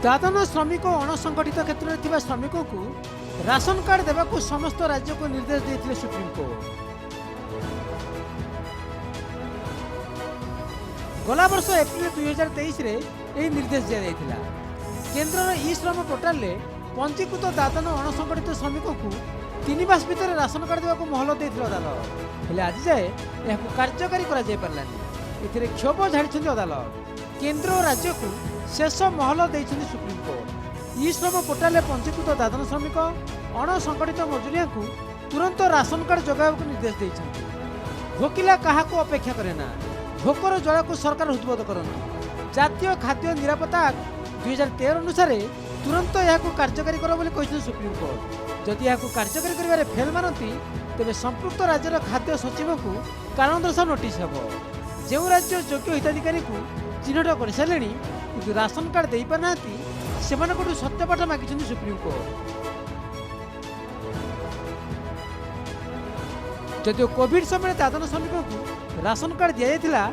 दादन श्रमिक और अणसंगठित क्षेत्र में श्रमिकों को राशन कार्ड देवाक समस्त राज्य को निर्देश देते सुप्रीमकोर्ट। गला वर्ष एप्रिल 2023 रे यह निर्देश दिया जायतिला। केंद्र ई श्रम पोर्टाल रे पंजीकृत दादन अणसंगठित श्रमिकों को 3 मास भितर राशन कार्ड देवाक महलत देथिला अदालत। हेले आज जाए यह कार्यकारी करा जाय पारलानी। एथिरे क्षोभ झाड़ी अदालत। केंद्र और राज्य को शेष महलत देइछन्ति सुप्रीमकोर्ट। ई श्रम पोर्टाल रे पंजीकृत दादन श्रमिक अणसंगठित मजूरिया को तुरंत राशन कार्ड जगाइबाक निर्देश देइछन्ति। भोकिला काहाको अपेक्षा करेना, भोकर जड़ा को सरकार उद्बोध करନ୍ତୁ। जातीय खाद्य निरापत्ता एक्ट 2013 अनुसार तुरंत यह कार्यकारी कर बोली कहिछन्ति सुप्रीमकोर्ट। जदि यह कार्यकारी करिबारे फेल मानती तेबे संपुक्त राज्यर खाद्य सचिव को कारण दर्शाओ नोटिस हेबो। जो राज्य योग्य हिताधिकारी को चिन्हट कर सारे कि राशन कार्ड दे पाना से सत्यपाठ मागिछन्ति सुप्रीमकोर्ट। जदिव कोविड समय दादन श्रमिकों को राशन कार्ड दि जाइथिला,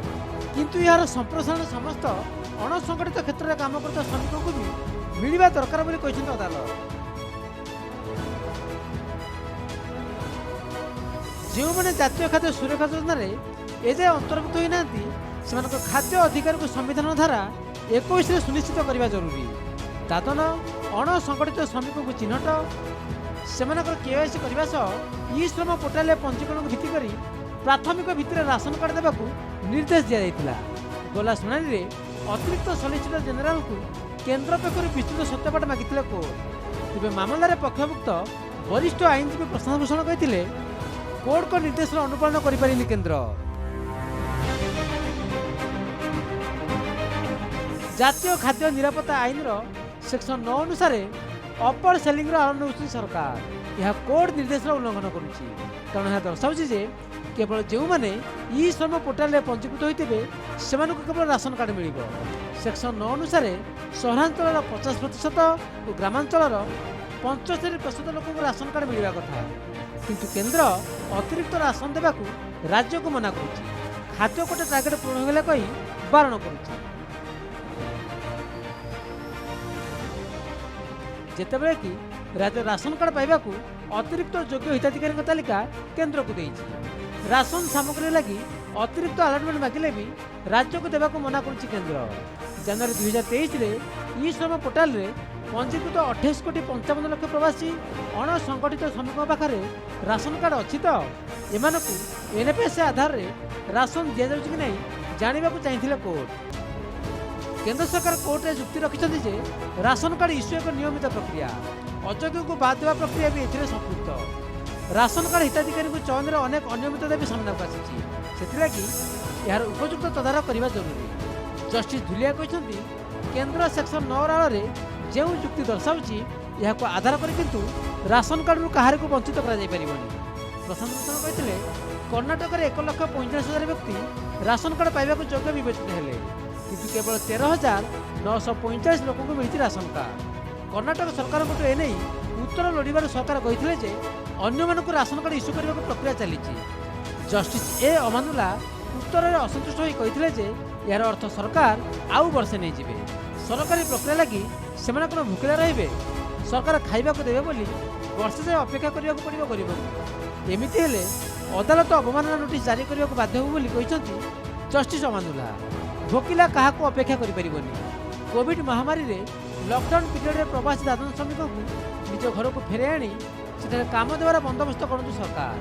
किंतु यार संप्रसारण समस्त अणसंगठित क्षेत्र में काम करता श्रमिकों को भी मिलवा दरकार बोली कहिछन्ति अदालत। जो मैंने जातीय खाद्य सुरक्षा योजना एजाए अंतर्भुक्त होना खाद्य अधिकार को संविधान धारा 21 सुनिश्चित करने जरूरी। दादन अणसंगठित श्रमिकों को चिन्हट से केवाईसी करने सह ई श्रम पोर्टाल पंजीकरण को भित्ति करी प्राथमिक भित्तिरे राशन कार्ड देवाक निर्देश दिया जायतिला। गला शुणाणी रे अतिरिक्त सॉलिसिटर जनरल को केंद्र पक्षर विस्तृत सत्यपाठ मागिथिले कोर्ट। तेबे मामलार पक्षभुक्त वरिष्ठ आईनजीवी प्रशांत भूषण कहिथिले कोर्ट को निर्देश अनुपालन करिपारिनि केंद्र। जातीय खाद्य निरापत्ता आईन सेक्शन 9 अनुसार अपर सेलिंग आरंभ नौछि सरकार। यह कोर्ट निर्देश उल्लंघन करुछि, कारण यह दर्शाଉଛି जे केवल जो माने ई श्रम पोर्टाल रे पंजीकृत होइतेबे सेमानकु केवल राशन कार्ड मिलिबो। सेक्शन 9 अनुसार सहरांचल 50% और ग्रामांचल 75% लोक को राशन कार्ड मिलवा कथा, किंतु केंद्र अतिरिक्त राशन देवाकू राज्य को मना करुछि। खाद्य कोटा टार्गेट पूर्ण होगला कही बारण करुछि। जेतेबेले कि राज्य राशन कार्ड पाइबाकू अतिरिक्त योग्य हिताधिकारी तालिका केंद्र को देइछि। राशन सामग्री लगी अतिरिक्त अलॉटमेंट मागिले भी राज्य को देवाकू मना करुछि केंद्र। जनवरी 2023 रे ई श्रम पोर्टाल रे पंजीकृत 28 कोटी 55 लाख प्रवासी अणसंगठित श्रमिकों पाखरे राशन कार्ड अच्छी तो एमानकू एनपीएस आधार रे राशन दिया जाउछि कि नहीं जानिबाकू चाहिथिले कोर्ट। केंद्र सरकार कोर्ट रे जुक्ति रखिछन्ति जे राशन कार्ड इश्यू एक नियमित प्रक्रिया, अयोग्य को बाद देवा प्रक्रिया भी एथिरे संपुक्त। राशन कार्ड हिताधिकारी को चयन रे अनेक अनियमितता भी सामना आसी, सेथिलागि यार उपयुक्त तदारख करबा जरूरी। जस्टिस धुलिया कहिछन्ति केंद्र सेक्शन 9 आड़ रे जो जुक्ति दर्शाऊँगी यह आधार कर किंतु राशन कार्ड कहार को वंचित करा जाय परिबनी। प्रशांत भूषण कहते कर्णाटक में 1,45,000 व्यक्ति राशन कार्ड पाइबा योग्य विवेचित हेले, किंतु केवल 13,945 लोक को मिली राशन कार्ड। कर्णाटक सरकार को एने उत्तर लोड़बार सरकार कही अन्य मानक राशन कार्ड इश्यू करने प्रक्रिया चली। जस्टिस ए अमानुल्ला उत्तर में असंतुष्ट होते यार अर्थ सरकार आउ वर्षे नहीं जाए सरकारी प्रक्रिया लगी से भूखिला रे सरकार खाइबा को देवे बोली वर्षे जाए अपेक्षा करने पड़ो गरीब। एमती हेले अदालत अवमानना नोटिस जारी करने को बाध्य होली कहते जस्टिस अमानुल्ला। भोकिला काहाको अपेक्षा करिपरिबनी। कोविड महामारी रे लॉकडाउन पीरियड रे प्रवासी दादन श्रमिकों को निज घर को फेरे आनी सेठारे काम देवार बंदोबस्त करନ୍ତୁ सरकार।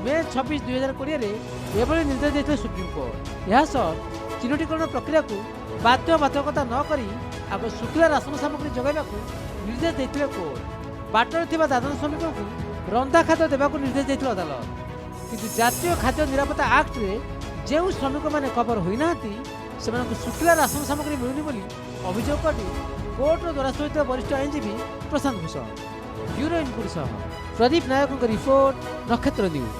मे 26, 2020 रे एभली निर्देश देते सुप्रीमकोर्ट। यह चिन्हटीकरण प्रक्रिया को बाध्यबाधकता न करी आग शुक्ला राशन सामग्री जगाइबा निर्देश देते कोर्ट। बाटर थिबा दादन श्रमिकों को रंधा खाद्य देवाक निर्देश देते अदालत, किंतु जातीय खाद्य निरापत्ता एक्ट रे जो श्रमिक मैंने कवर होना से शुक्ला राशन सामग्री मिलूनी बोली अभियोग कर कोर्ट द्वारस्थ होता वरिष्ठ आईनजीवी प्रशांत भूषण। ब्यूरो इनपुट सह प्रदीप नायक रिपोर्ट, नक्षत्र न्यूज।